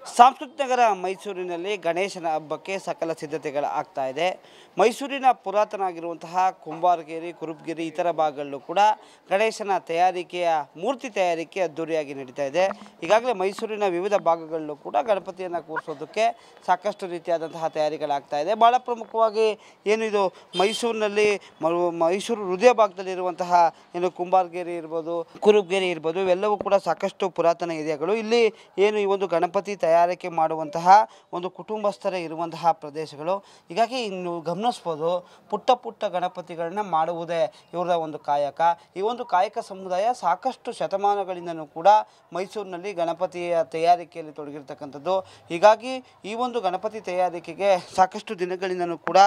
ಸಾಂಸ್ಕೃತಿಕ ನಗರ ಮೈಸೂರಿನಲ್ಲಿ ಗಣೇಶನ ಹಬ್ಬಕ್ಕೆ ಸಕಲ ಸಿದ್ಧತೆಗಳು ಆಗ್ತಾ ಇದೆ. ಮೈಸೂರಿನ ಪುರಾತನ ಆಗಿರುವಂತಹ ಕುಂಬಾರಗೇರಿ, ಕುರುಬಗಿರಿ ಇತರ ಭಾಗಗಳಲ್ಲೂ ಕೂಡ ಗಣೇಶನ ತಯಾರಿಕೆಯ ಮೂರ್ತಿ ತಯಾರಿಕೆ ಅದ್ದೂರಿಯಾಗಿ ನಡೀತಾ ಇದೆ. ಈಗಾಗಲೇ ಮೈಸೂರಿನ ವಿವಿಧ ಭಾಗಗಳಲ್ಲೂ ಕೂಡ ಗಣಪತಿಯನ್ನು ಕೂರಿಸೋದಕ್ಕೆ ಸಾಕಷ್ಟು ರೀತಿಯಾದಂತಹ ತಯಾರಿಗಳಾಗ್ತಾ ಇದೆ. ಭಾಳ ಪ್ರಮುಖವಾಗಿ ಇದು ಮೈಸೂರಿನಲ್ಲಿ ಮೈಸೂರು ಹೃದಯ ಭಾಗದಲ್ಲಿರುವಂತಹ ಕುಂಬಾರಗೇರಿ ಇರ್ಬೋದು, ಕುರುಬಗಿರಿ ಇರ್ಬೋದು, ಇವೆಲ್ಲವೂ ಕೂಡ ಸಾಕಷ್ಟು ಪುರಾತನ ಏರಿಯಾಗಳು. ಇಲ್ಲಿ ಈ ಒಂದು ಗಣಪತಿ ತಯಾರಿಕೆ ಮಾಡುವಂತಹ ಒಂದು ಕುಟುಂಬಸ್ಥರೇ ಇರುವಂತಹ ಪ್ರದೇಶಗಳು. ಹೀಗಾಗಿ ಇನ್ನು ಗಮನಿಸ್ಬೋದು, ಪುಟ್ಟ ಪುಟ್ಟ ಗಣಪತಿಗಳನ್ನ ಮಾಡುವುದೇ ಇವರ ಒಂದು ಕಾಯಕ. ಈ ಒಂದು ಕಾಯಕ ಸಮುದಾಯ ಸಾಕಷ್ಟು ಶತಮಾನಗಳಿಂದನೂ ಕೂಡ ಮೈಸೂರಿನಲ್ಲಿ ಗಣಪತಿಯ ತಯಾರಿಕೆಯಲ್ಲಿ ತೊಡಗಿರ್ತಕ್ಕಂಥದ್ದು. ಹೀಗಾಗಿ ಈ ಒಂದು ಗಣಪತಿ ತಯಾರಿಕೆಗೆ ಸಾಕಷ್ಟು ದಿನಗಳಿಂದನೂ ಕೂಡ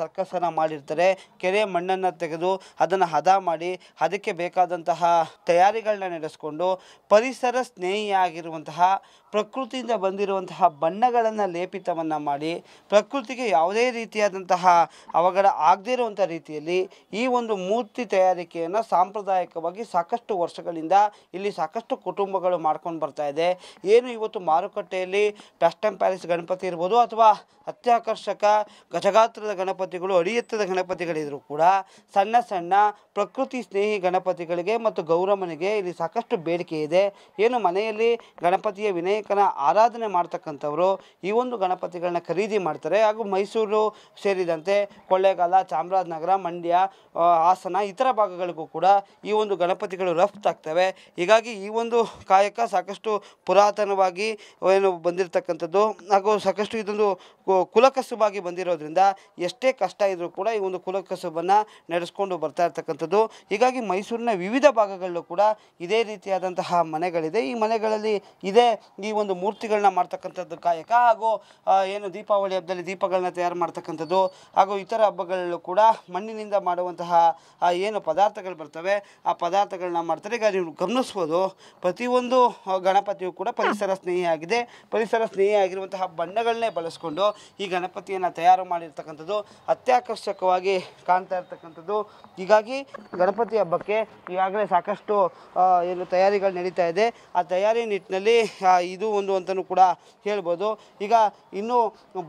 ಸರ್ಕಸನ್ನು ಮಾಡಿರ್ತಾರೆ. ಕೆರೆ ಮಣ್ಣನ್ನು ತೆಗೆದು ಅದನ್ನು ಹದ ಮಾಡಿ ಅದಕ್ಕೆ ಬೇಕಾದಂತಹ ತಯಾರಿಗಳನ್ನ ನಡೆಸ್ಕೊಂಡು ಪರಿಸರ ಸ್ನೇಹಿಯಾಗಿರುವಂತಹ ಪ್ರಕೃತಿಯಿಂದ ಬಂದಿರುವಂತಹ ಬಣ್ಣಗಳನ್ನು ಲೇಪಿತವನ್ನು ಮಾಡಿ ಪ್ರಕೃತಿಗೆ ಯಾವುದೇ ರೀತಿಯಾದಂತಹ ಅವಘಡ ಆಗದೇ ಇರುವಂಥ ರೀತಿಯಲ್ಲಿ ಈ ಒಂದು ಮೂರ್ತಿ ತಯಾರಿಕೆಯನ್ನು ಸಾಂಪ್ರದಾಯಿಕವಾಗಿ ಸಾಕಷ್ಟು ವರ್ಷಗಳಿಂದ ಇಲ್ಲಿ ಸಾಕಷ್ಟು ಕುಟುಂಬಗಳು ಮಾಡ್ಕೊಂಡು ಬರ್ತಾ ಇದೆ. ಇವತ್ತು ಮಾರುಕಟ್ಟೆಯಲ್ಲಿ ಪ್ಲಾಸ್ಟರ್ ಪ್ಯಾರಿಸ್ ಗಣಪತಿ ಇರ್ಬೋದು ಅಥವಾ ಅತ್ಯಾಕರ್ಷಕ ಗಜಗಾತ್ರದ ಗಣಪತಿಗಳು, ಅಡಿ ಎತ್ತರದ ಗಣಪತಿಗಳಿದ್ರೂ ಕೂಡ ಸಣ್ಣ ಸಣ್ಣ ಪ್ರಕೃತಿ ಸ್ನೇಹಿ ಗಣಪತಿಗಳಿಗೆ ಮತ್ತು ಗೌರಮ್ಮನಿಗೆ ಇಲ್ಲಿ ಸಾಕಷ್ಟು ಬೇಡಿಕೆ ಇದೆ. ಮನೆಯಲ್ಲಿ ಗಣಪತಿಯ ವಿನಾಯಕನ ಆರಾಧನೆ ಮಾಡ್ತಕ್ಕಂಥವರು ಈ ಒಂದು ಗಣಪತಿಗಳನ್ನ ಖರೀದಿ ಮಾಡ್ತಾರೆ. ಹಾಗೂ ಮೈಸೂರು ಸೇರಿದಂತೆ ಕೊಳ್ಳೇಗಾಲ, ಚಾಮರಾಜನಗರ, ಮಂಡ್ಯ, ಹಾಸನ ಇತರ ಭಾಗಗಳಿಗೂ ಕೂಡ ಈ ಒಂದು ಗಣಪತಿಗಳು ರಫ್ತಾಗ್ತವೆ. ಹೀಗಾಗಿ ಈ ಒಂದು ಕಾಯಕ ಸಾಕಷ್ಟು ಪುರಾತನವಾಗಿ ಬಂದಿರತಕ್ಕಂಥದ್ದು ಹಾಗೂ ಸಾಕಷ್ಟು ಇದೊಂದು ಕುಲಕಸುಬಾಗಿ ಬಂದಿರೋದ್ರಿಂದ ಎಷ್ಟೇ ಕಷ್ಟ ಇದ್ರೂ ಕೂಡ ಈ ಒಂದು ಕುಲಕಸುಬನ್ನು ನಡೆಸ್ಕೊಂಡು ಬರ್ತಾ ಇರ್ತಕ್ಕಂಥದ್ದು. ಹೀಗಾಗಿ ಮೈಸೂರಿನ ವಿವಿಧ ಭಾಗಗಳಲ್ಲೂ ಕೂಡ ಇದೇ ರೀತಿಯಾದಂತಹ ಮನೆಗಳಿದೆ. ಈ ಮನೆಗಳಲ್ಲಿ ಇದೇ ಈ ಒಂದು ಮೂರ್ತಿಗಳನ್ನ ಮಾಡ್ತಕ್ಕಂಥದ್ದು ಕಾಯಕ. ಹಾಗೂ ದೀಪಾವಳಿ ಹಬ್ಬದಲ್ಲಿ ದೀಪಗಳನ್ನ ತಯಾರು ಮಾಡ್ತಕ್ಕಂಥದ್ದು ಹಾಗೂ ಇತರ ಹಬ್ಬಗಳಲ್ಲೂ ಕೂಡ ಮಣ್ಣಿನಿಂದ ಮಾಡುವಂತಹ ಪದಾರ್ಥಗಳು ಬರ್ತವೆ, ಆ ಪದಾರ್ಥಗಳನ್ನ ಮಾಡ್ತಾರೆ. ಈಗ ನೀವು ಗಮನಿಸ್ಬೋದು, ಪ್ರತಿಯೊಂದು ಗಣಪತಿಯು ಕೂಡ ಪರಿಸರ ಸ್ನೇಹಿಯಾಗಿದೆ. ಪರಿಸರ ಸ್ನೇಹಿಯಾಗಿರುವಂತಹ ಬಣ್ಣಗಳನ್ನೇ ಬಳಸ್ಕೊಂಡು ಈ ಗಣಪತಿಯನ್ನು ತಯಾರು ಮಾಡಿರ್ತಕ್ಕಂಥದ್ದು ಅತ್ಯಾಕರ್ಷಕವಾಗಿ ಕಾಣ್ತಾ ಇರ್ತಕ್ಕಂಥದ್ದು. ಹೀಗಾಗಿ ಗಣಪತಿ ಹಬ್ಬಕ್ಕೆ ಈಗಾಗಲೇ ಸಾಕಷ್ಟು ತಯಾರಿಗಳು ನಡೀತಾ ಇದೆ. ಆ ತಯಾರಿ ನಿಟ್ಟಿನಲ್ಲಿ ಇದು ಒಂದು ಅಂತಲೂ ಕೂಡ ಹೇಳ್ಬೋದು. ಈಗ ಇನ್ನೂ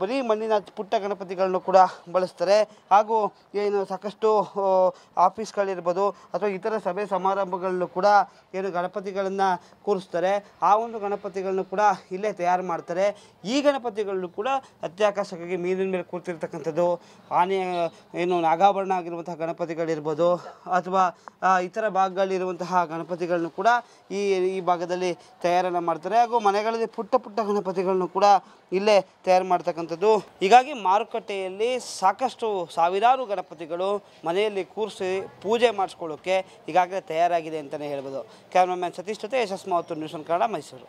ಬರೀ ಮಣ್ಣಿನ ಪುಟ್ಟ ಗಣಪತಿಗಳನ್ನು ಕೂಡ ಬಳಸ್ತಾರೆ. ಹಾಗೂ ಸಾಕಷ್ಟು ಆಫೀಸ್ಗಳಿರ್ಬೋದು ಅಥವಾ ಇತರ ಸಭೆ ಸಮಾರಂಭಗಳಲ್ಲೂ ಕೂಡ ಗಣಪತಿಗಳನ್ನು ಕೂರಿಸ್ತಾರೆ. ಆ ಒಂದು ಗಣಪತಿಗಳನ್ನು ಕೂಡ ಇಲ್ಲೇ ತಯಾರು ಮಾಡ್ತಾರೆ. ಈ ಗಣಪತಿಗಳನ್ನು ಕೂಡ ಅತ್ಯಾಕರ್ಷಕವಾಗಿ ನೀರಿನ ಮೇಲೆ ಕೂರ್ತಿರ್ತಕ್ಕಂಥದ್ದು, ಆನೆ ನಾಗಾಭರಣ ಆಗಿರುವಂತಹ ಗಣಪತಿಗಳಿರ್ಬೋದು ಅಥವಾ ಇತರ ಭಾಗಗಳಿರುವಂತಹ ಗಣಪತಿಗಳನ್ನು ಕೂಡ ಈ ಭಾಗದಲ್ಲಿ ತಯಾರನ್ನು ಮಾಡ್ತಾರೆ. ಹಾಗೂ ಮನೆಗಳಲ್ಲಿ ಪುಟ್ಟ ಪುಟ್ಟ ಗಣಪತಿಗಳನ್ನು ಕೂಡ ಇಲ್ಲೇ ತಯಾರು ಮಾಡ್ತಕ್ಕಂಥದ್ದು. ಹೀಗಾಗಿ ಮಾರುಕಟ್ಟೆಯಲ್ಲಿ ಸಾಕಷ್ಟು ಸಾವಿರಾರು ಗಣಪತಿಗಳು ಮನೆಯಲ್ಲಿ ಕೂರಿಸಿ ಪೂಜೆ ಮಾಡಿಸ್ಕೊಳ್ಳೋಕ್ಕೆ ಈಗಾಗಲೇ ತಯಾರಾಗಿದೆ ಅಂತಲೇ ಹೇಳ್ಬೋದು. ಕ್ಯಾಮ್ರಾಮ್ಯಾನ್ ಸತೀಶ್ ಜೊತೆ ಯಶಸ್ ಮಾವತ್ತೂರು, ನ್ಯೂಸ್ ಒನ್ ಕನ್ನಡ, ಮೈಸೂರು.